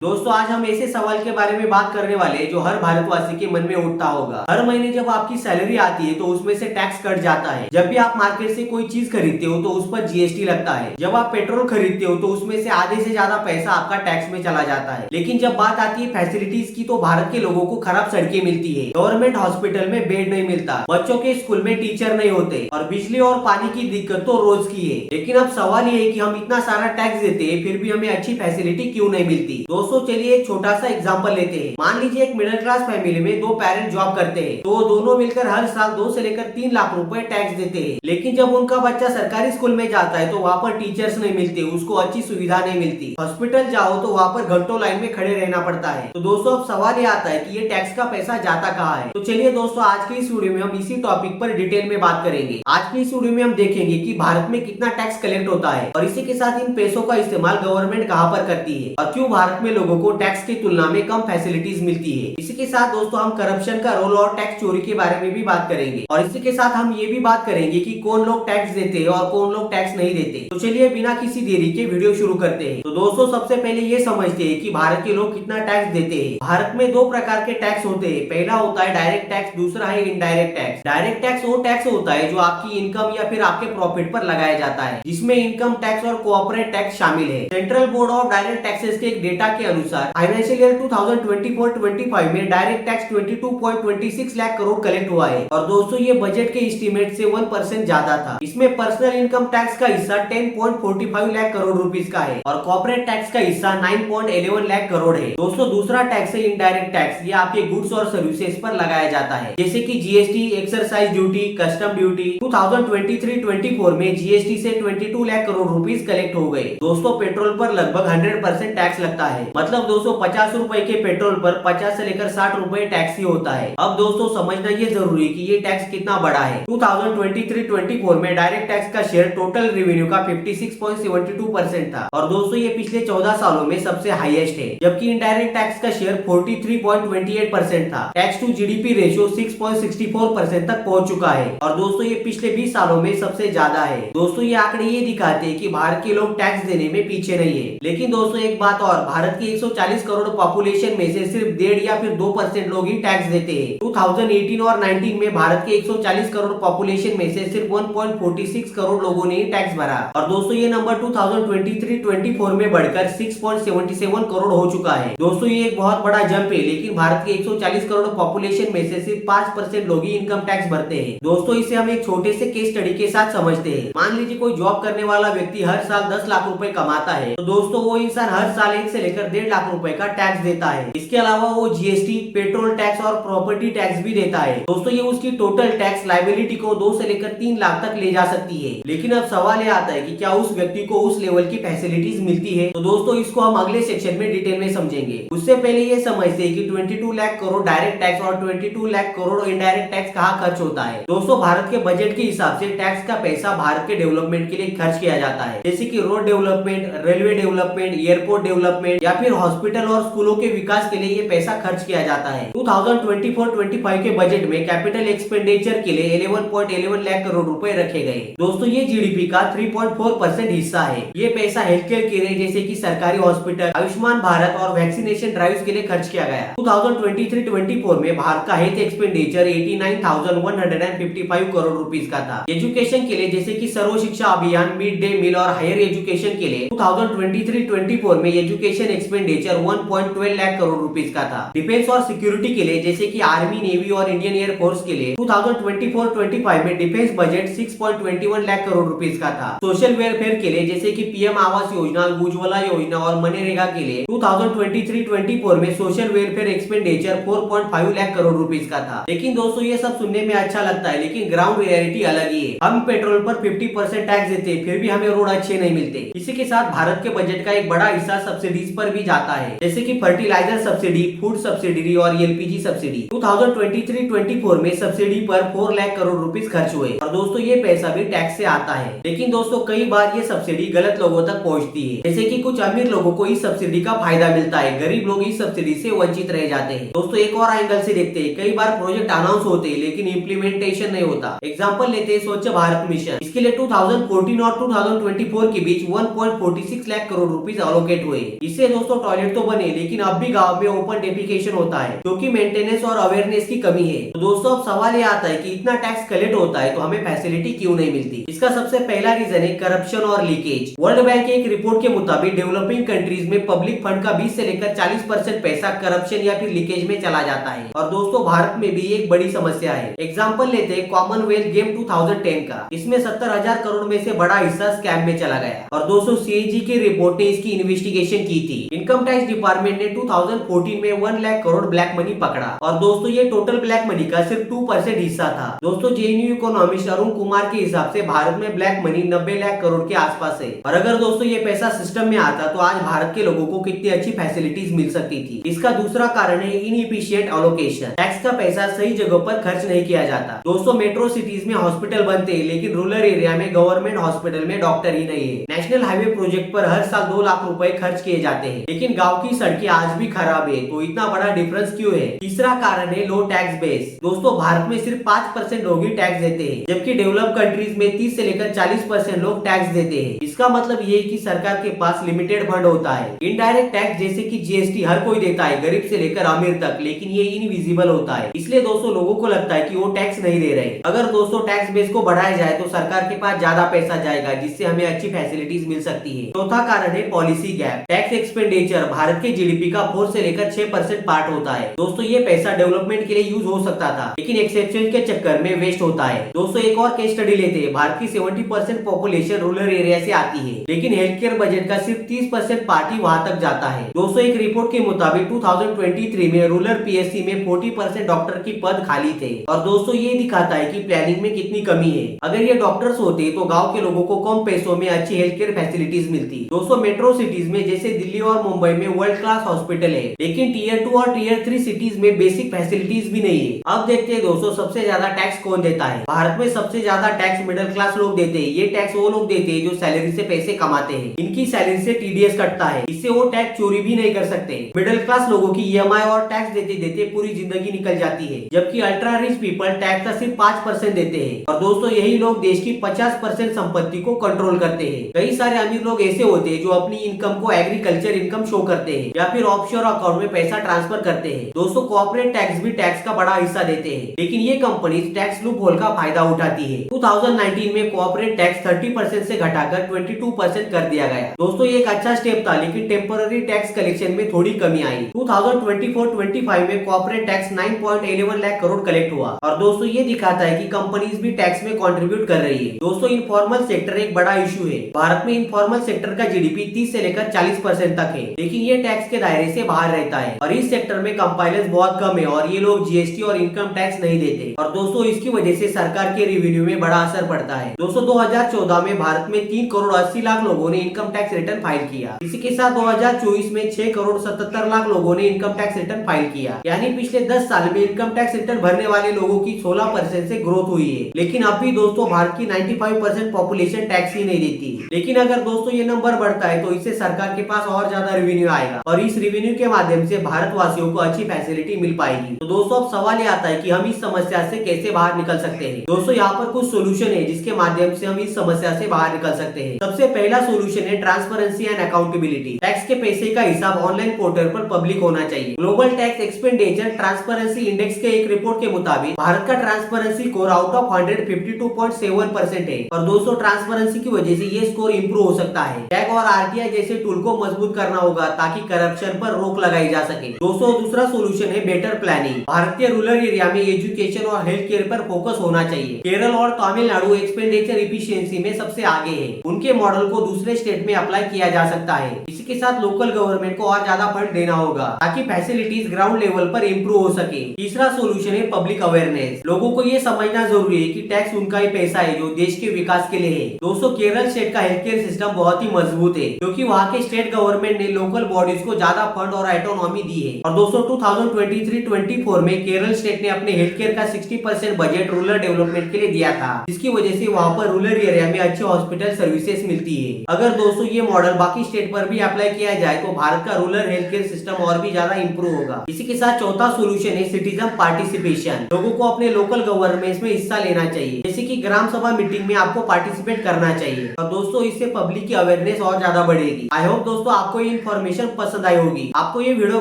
दोस्तों आज हम ऐसे सवाल के बारे में बात करने वाले हैं जो हर भारतवासी के मन में उठता होगा। हर महीने जब आपकी सैलरी आती है तो उसमें से टैक्स कट जाता है। जब भी आप मार्केट से कोई चीज खरीदते हो तो उस पर जीएसटी लगता है। जब आप पेट्रोल खरीदते हो तो उसमें से आधे से ज्यादा पैसा आपका टैक्स में चला जाता है। लेकिन जब बात आती है फैसिलिटीज की तो भारत के लोगों को खराब सड़कें मिलती है, गवर्नमेंट हॉस्पिटल में बेड नहीं मिलता, बच्चों के स्कूल में टीचर नहीं होते और बिजली और पानी की दिक्कत तो रोज की है। लेकिन अब सवाल ये है कि हम इतना सारा टैक्स देते हैं फिर भी हमें अच्छी फैसिलिटी क्यों नहीं मिलती। दोस्तों चलिए एक छोटा सा एग्जांपल लेते हैं। मान लीजिए एक मिडिल क्लास फैमिली में दो पेरेंट जॉब करते हैं तो दोनों मिलकर हर साल 2 से लेकर 3 लाख रुपए टैक्स देते हैं। लेकिन जब उनका बच्चा सरकारी स्कूल में जाता है तो वहाँ पर टीचर्स नहीं मिलते, उसको अच्छी सुविधा नहीं मिलती। हॉस्पिटल जाओ तो वहाँ पर घंटों लाइन में खड़े रहना पड़ता है। तो दोस्तों अब सवाल ये आता है कि ये टैक्स का पैसा जाता कहाँ है। तो चलिए दोस्तों आज की इस वीडियो में हम इसी टॉपिक पर डिटेल में बात करेंगे। आज की इस वीडियो में हम देखेंगे कि भारत में कितना टैक्स कलेक्ट होता है और इसी के साथ इन पैसों का इस्तेमाल गवर्नमेंट कहाँ पर करती है और क्यों भारत में लोगों को टैक्स की तुलना में कम फैसिलिटीज मिलती है। इसी के साथ दोस्तों हम करप्शन का रोल और टैक्स चोरी के बारे में भी बात करेंगे और इसी के साथ हम ये भी बात करेंगे कि कौन लोग टैक्स देते हैं और कौन लोग टैक्स नहीं देते। तो चलिए बिना किसी देरी के वीडियो शुरू करते हैं। तो दोस्तों सबसे पहले ये समझते हैं कि भारत के लोग कितना टैक्स देते हैं। भारत में दो प्रकार के टैक्स होते हैं। पहला होता है डायरेक्ट टैक्स, दूसरा है इनडायरेक्ट टैक्स। डायरेक्ट टैक्स वो टैक्स होता है जो आपकी इनकम या फिर आपके प्रॉफिट पर लगाया जाता है, जिसमें इनकम टैक्स और कोऑपरेट टैक्स शामिल है। Central board of direct taxes के एक डेटा के अनुसार फाइनेंशियल ईयर 2024-25 में direct tax 22.26 lakh crore collect हुआ है और दोस्तों ये बजट के एस्टीमेट से 1% ज्यादा था। इसमें पर्सनल इनकम टैक्स का हिस्सा 10.45 लाख करोड़ रुपीस का है और कॉर्पोरेट टैक्स का हिस्सा 9.11 लाख करोड़ है। दोस्तों दूसरा टैक्स है इनडायरेक्ट टैक्स। ये आपके गुड्स और सर्विसेज पर लगाया जाता है, जैसे कि GST, exercise duty, custom duty. 2023-24 में जीएसटी से 22 लाख करोड़ रुपीस कलेक्ट हो गए। दोस्तों पेट्रोल पर लगभग 100% टैक्स लगता है, मतलब दोस्तों 50 रुपए के पेट्रोल पर 50 से लेकर 60 रुपए टैक्स ही होता है। अब दोस्तों समझना ये जरूरी है कि ये टैक्स कितना बड़ा है। 2023-24 में डायरेक्ट टैक्स का शेयर टोटल रेवेन्यू का 56.72% था और दोस्तों ये पिछले 14 सालों में सबसे हाईएस्ट है। जबकि इनडायरेक्ट टैक्स का शेयर 43.28% था। टैक्स टू जीडीपी रेशियो 6.64% तक पहुंच चुका है और दोस्तों ये पिछले 20 सालों में सबसे ज्यादा है। दोस्तों ये आंकड़े ये दिखाते हैं कि भारत के लोग टैक्स देने में पीछे नहीं है। लेकिन दोस्तों एक बात और, भारत की 140 करोड़ पॉपुलेशन में से सिर्फ 1.5 या फिर 2% लोग ही टैक्स देते हैं। 2018 और 19 में भारत के 140 करोड़ पॉपुलेशन में से सिर्फ 1.46 करोड़ लोगों ने टैक्स भरा और दोस्तों ये नंबर 2023-24 में बढ़कर 6.77 करोड़ हो चुका है। दोस्तों ये एक बहुत बड़ा जंप है, लेकिन भारत के 140 करोड़ पॉपुलेशन में से सिर्फ 5% लोग ही इनकम टैक्स भरते हैं। दोस्तों इसे हम एक छोटे से केस स्टडी के साथ समझते हैं। मान लीजिए कोई जॉब करने वाला व्यक्ति हर साल 10 लाख रुपए कमाता है तो दोस्तों वो इंसान हर साल 1 से लेकर 1.5 लाख रुपए का टैक्स देता है। इसके अलावा वो जीएसटी, पेट्रोल टैक्स और प्रॉपर्टी टैक्स भी देता है। दोस्तों ये उसकी टोटल टैक्स लायबिलिटी को 2 से लेकर 3 लाख तक ले जा सकती है। लेकिन अब सवाल ये आता है कि क्या उस व्यक्ति को उस लेवल की फैसिलिटीज मिलती है। तो दोस्तों इसको हम अगले सेक्शन में डिटेल में समझेंगे। उससे पहले ये समझते हैं कि 22 लाख करोड़ डायरेक्ट टैक्स और 22 लाख करोड़ इनडायरेक्ट टैक्स कहाँ खर्च होता है। दोस्तों भारत के बजट के हिसाब से टैक्स का पैसा भारत के डेवलपमेंट के लिए खर्च किया जाता है, जैसे कि road development, railway development, airport development या फिर हॉस्पिटल और स्कूलों के विकास के लिए ये पैसा खर्च किया जाता है। 2024-25 के बजट में कैपिटल एक्सपेंडिचर के लिए 11.11 लाख करोड़ रुपए रखे गए। दोस्तों ये जीडीपी का 3.4% हिस्सा है। ये पैसा हेल्थ केयर के लिए, जैसे कि सरकारी हॉस्पिटल, आयुष्मान भारत और वैक्सीनेशन ड्राइव्स के लिए खर्च किया गया। 2023-24 में भारत का हेल्थ एक्सपेंडिचर 89,155 करोड़ रुपीस का था। एजुकेशन के लिए, जैसे कि सर्व शिक्षा अभियान, मिड डे मील और हायर एजुकेशन के लिए 2023-24 में education expenditure 1.12 lakh crore rupees का था। डिफेंस और सिक्योरिटी के लिए, जैसे कि आर्मी, नेवी और इंडियन एयर फोर्स के लिए 2024-25 में defence budget 6.21 lakh crore rupees का था। सोशल वेलफेयर के लिए, जैसे कि पीएम आवास योजना, उज्ज्वला योजना और मनरेगा के लिए 2023-24 में social welfare expenditure 4.5 lakh crore rupees का था। लेकिन दोस्तों ये सब सुनने में अच्छा लगता है, लेकिन ग्राउंड रियलिटी अलग ही है। हम पेट्रोल पर 50% टैक्स देते हैं फिर भी हमें रोड अच्छे नहीं मिलते। इसी के साथ भारत के बजट का एक बड़ा हिस्सा सब्सिडीज पर भी जाता है, जैसे कि फर्टिलाइजर सब्सिडी, फूड सब्सिडी और एलपीजी सब्सिडी। 2023-24 में सब्सिडी पर 4 लाख करोड़ रुपीस खर्च हुए और दोस्तों ये पैसा भी टैक्स से आता है। लेकिन दोस्तों कई बार ये सब्सिडी गलत लोगों तक पहुंचती है, जैसे कि कुछ अमीर लोगों को इस सब्सिडी का फायदा मिलता है, गरीब लोग इस सब्सिडी से वंचित रह जाते हैं। दोस्तों एक और एंगल से देखते हैं, कई बार प्रोजेक्ट अनाउंस होते हैं लेकिन इम्प्लीमेंटेशन नहीं होता। एग्जाम्पल लेते हैं स्वच्छ भारत मिशन। इसके लिए 2014 और 2024 के बीच 1.46 लाख करोड़ रुपीस एलोकेट हुए। इससे दोस्तों दोस्तों टॉयलेट तो बने, लेकिन अब भी गाँव में ओपन डेफिकेशन होता है क्योंकि मेंटेनेंस और अवेयरनेस की कमी है। तो दोस्तों अब सवाल ये आता है कि इतना टैक्स कलेक्ट होता है तो हमें फैसिलिटी क्यों नहीं मिलती। इसका सबसे पहला रीजन है करप्शन और लीकेज। वर्ल्ड बैंक की एक रिपोर्ट के मुताबिक डेवलपिंग कंट्रीज में पब्लिक फंड का 20 से लेकर 40% पैसा करप्शन या फिर लीकेज में चला जाता है। और दोस्तों भारत में भी एक बड़ी समस्या है। एग्जाम्पल लेते हैं कॉमनवेल्थ गेम 2010 का। इसमें 70,000 करोड़ में से बड़ा हिस्सा स्कैम में चला गया और दोस्तों सीएजी की रिपोर्ट ने इसकी इन्वेस्टिगेशन की थी। इनकम टैक्स डिपार्टमेंट ने 2014 में 1 लाख करोड़ ब्लैक मनी पकड़ा और दोस्तों ये टोटल ब्लैक मनी का सिर्फ 2% हिस्सा था। दोस्तों जेएनयू इकोनॉमिस्ट अरुण कुमार के हिसाब से भारत में ब्लैक मनी 90 लाख करोड़ के आसपास है। और अगर दोस्तों ये पैसा सिस्टम में आता तो आज भारत के लोगों को कितनी अच्छी फैसिलिटीज मिल सकती थी। इसका दूसरा कारण है इनएफिशिएंट एलोकेशन। टैक्स का पैसा सही जगह पर खर्च नहीं किया जाता। दोस्तों मेट्रो सिटीज में हॉस्पिटल बनते हैं, लेकिन रूरल एरिया में गवर्नमेंट हॉस्पिटल में डॉक्टर ही नहीं है। नेशनल हाईवे प्रोजेक्ट पर हर साल 2 लाख रुपए खर्च किए जाते हैं, लेकिन गाँव की सड़कें आज भी खराब है। तो इतना बड़ा डिफरेंस क्यों है? तीसरा कारण है लो टैक्स बेस। दोस्तों भारत में सिर्फ 5% लोग ही टैक्स देते हैं, जबकि डेवलप कंट्रीज में 30 से लेकर 40% लोग टैक्स देते हैं। इसका मतलब ये है कि सरकार के पास लिमिटेड फंड होता है। इनडायरेक्ट टैक्स जैसे कि जीएसटी हर कोई देता है, गरीब से लेकर अमीर तक, लेकिन ये इनविजिबल होता है। इसलिए दोस्तों लोगों को लगता है कि वो टैक्स नहीं दे रहे। अगर दोस्तों टैक्स बेस को बढ़ाया जाए तो सरकार के पास ज्यादा पैसा जाएगा, जिससे हमें अच्छी फैसिलिटीज मिल सकती है। चौथा कारण है policy gap. Tax expenditure Bharat के जीडीपी का 4 से लेकर 6% पार्ट होता है। दोस्तों ये पैसा डेवलपमेंट के लिए यूज हो सकता था, लेकिन एक्सेप्शन के चक्कर में वेस्ट होता है। दोस्तों एक और केस स्टडी लेते हैं। भारत की 70% पॉपुलेशन रूरल एरिया से आती है, लेकिन हेल्थ केयर बजट का सिर्फ 30% पार्ट ही वहां तक जाता है। दोस्तों एक रिपोर्ट के मुताबिक 2023 में रूरल पीएससी में 40% डॉक्टर की पद खाली थे। और दोस्तों ये दिखाता है कि प्लानिंग में कितनी कमी है। अगर ये डॉक्टर्स होते तो गाँव के लोगों को कम पैसों में अच्छी हेल्थ केयर फैसिलिटीज मिलती। दोस्तों मेट्रो सिटीज में जैसे दिल्ली और मुंबई में वर्ल्ड क्लास हॉस्पिटल है, लेकिन टीयर 2 और टीयर 3 सिटीज में बेसिक फैसिलिटीज भी नहीं है। अब देखते हैं दोस्तों सबसे ज्यादा टैक्स कौन देता है। भारत में सबसे ज्यादा टैक्स मिडिल क्लास लोग देते हैं। ये टैक्स वो लोग देते हैं जो सैलरी से पैसे कमाते हैं। इनकी सैलरी से टीडीएस कटता है, इससे वो टैक्स चोरी भी नहीं कर सकते। मिडिल क्लास लोगों की ईएमआई और टैक्स देते देते पूरी जिंदगी निकल जाती है, जबकि अल्ट्रा रिच पीपल टैक्स का सिर्फ 5% देते हैं। और दोस्तों यही लोग देश की 50% संपत्ति को कंट्रोल करते हैं। कई सारे अमीर लोग ऐसे होते हैं जो अपनी इनकम को एग्रीकल्चर इनकम शो करते हैं या फिर ऑफशोर अकाउंट में पैसा ट्रांसफर करते हैं। दोस्तों कॉर्पोरेट टैक्स भी टैक्स का बड़ा हिस्सा देते हैं, लेकिन ये कंपनी टैक्स लूप होल का फायदा उठाती है। 2019 में कॉर्पोरेट टैक्स 30% से घटाकर 22% कर दिया गया। दोस्तों ये एक अच्छा स्टेप था, लेकिन टेम्पररी टैक्स कलेक्शन में थोड़ी कमी आई। 2024-25 में corporate tax 9.11 lakh crore collect हुआ। और दोस्तों ये दिखाता है कि कंपनीज भी टैक्स में कंट्रीब्यूट कर रही है। दोस्तों इनफॉर्मल सेक्टर एक बड़ा इशू है। भारत में इनफॉर्मल सेक्टर का जीडीपी 30 से लेकर 40% तक है, लेकिन ये टैक्स के दायरे से बाहर रहता है। और इस सेक्टर में कंपाइलेंस बहुत कम है और ये लोग जीएसटी और इनकम टैक्स नहीं देते। और दोस्तों इसकी वजह से सरकार के रेवेन्यू में बड़ा असर पड़ता है। दोस्तों 2014 में भारत में 3 करोड़ 80 लाख लोगों ने इनकम टैक्स रिटर्न फाइल किया। इसी के साथ 2024 में 6 करोड़ 77 लाख लोगों ने इनकम टैक्स रिटर्न फाइल किया। यानी पिछले 10 साल में इनकम टैक्स रिटर्न भरने वाले लोगों की 16% से ग्रोथ हुई है। लेकिन अब भी दोस्तों भारत की 95% पॉपुलेशन टैक्स ही नहीं देती। लेकिन अगर दोस्तों ये नंबर बढ़ता है तो इससे सरकार के पास और ज्यादा रेवेन्यू आएगा और इस रेवेन्यू के माध्यम से भारतवासियों को अच्छी फैसिलिटी मिल पाएगी। तो दोस्तों अब सवाल ये आता है कि हम इस समस्या से कैसे बाहर निकल सकते हैं। दोस्तों यहाँ पर कुछ सोल्यूशन है जिसके माध्यम से हम इस समस्या से बाहर निकल सकते हैं। सबसे पहला सोल्यूशन है ट्रांसपेरेंसी एंड अकाउंटेबिलिटी। टैक्स के पैसे का हिसाब ऑनलाइन पोर्टल पर पब्लिक होना चाहिए। Global tax expenditure transparency index के एक रिपोर्ट के मुताबिक भारत का ट्रांसपेरेंसी स्कोर आउट ऑफ 100 52.7% है। और दोस्तों ट्रांसपेरेंसी की वजह से ये स्कोर इंप्रूव हो सकता है। टैग और आरटीआई जैसे टूल को मजबूत करना होगा ताकि करप्शन पर रोक लगाई जा सके। दोस्तों दूसरा सोल्यूशन है बेटर प्लानिंग। भारतीय रूरल एरिया में एजुकेशन और हेल्थ केयर पर फोकस होना चाहिए। केरल और तमिलनाडु एक्सपेंडिचर इफिशियंसी में सबसे आगे है। उनके मॉडल को दूसरे स्टेट में अप्लाई किया जा सकता है। इसी के साथ लोकल गवर्नमेंट को और ज्यादा फंड देना होगा ताकि फैसिलिटीज ग्राउंड लेवल पर इम्प्रूव हो सके। तीसरा सोल्यूशन है पब्लिक अवेयरनेस। लोगों को ये समझना जरूरी है कि टैक्स उनका ही पैसा है जो देश के विकास के लिए है। दोस्तों केरल स्टेट का हेल्थ केयर सिस्टम बहुत ही मजबूत है क्योंकि वहाँ के स्टेट गवर्नमेंट ने लोकल बॉडीज को ज्यादा फंड और ऑटोनॉमी दी है। और दोस्तों 2023-24 में केरल स्टेट ने अपने हेल्थ केयर का 60% बजट रूरल डेवलपमेंट के लिए दिया था, जिसकी वजह से वहाँ पर रूरल एरिया में अच्छे हॉस्पिटल सर्विसेज मिलती है। अगर दोस्तों ये मॉडल बाकी स्टेट पर भी अप्लाई किया जाए तो भारत का रूरल हेल्थ केयर सिस्टम और भी ज्यादा इंप्रूव होगा। इसी के साथ चौथा सोल्यूशन है सिटीजन पार्टिसिपेशन। लोगों को अपने लोकल गवर्नमेंट में हिस्सा लेना चाहिए, जैसे कि ग्राम सभा मीटिंग में आपको पार्टिसिपेट करना चाहिए। और दोस्तों इससे पब्लिक की अवेयरनेस और ज्यादा बढ़ेगी। आई होप दोस्तों आपको इन इन्फॉर्मेशन पसंद आई होगी। आपको ये वीडियो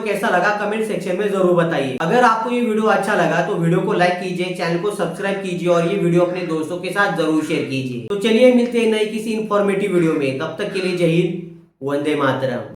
कैसा लगा कमेंट सेक्शन में जरूर बताइए। अगर आपको ये वीडियो अच्छा लगा तो वीडियो को लाइक कीजिए, चैनल को सब्सक्राइब कीजिए और ये वीडियो अपने दोस्तों के साथ जरूर शेयर कीजिए। तो चलिए मिलते हैं नई किसी इन्फॉर्मेटिव वीडियो में, तब तक के लिए जय हिंद, वंदे मातरम।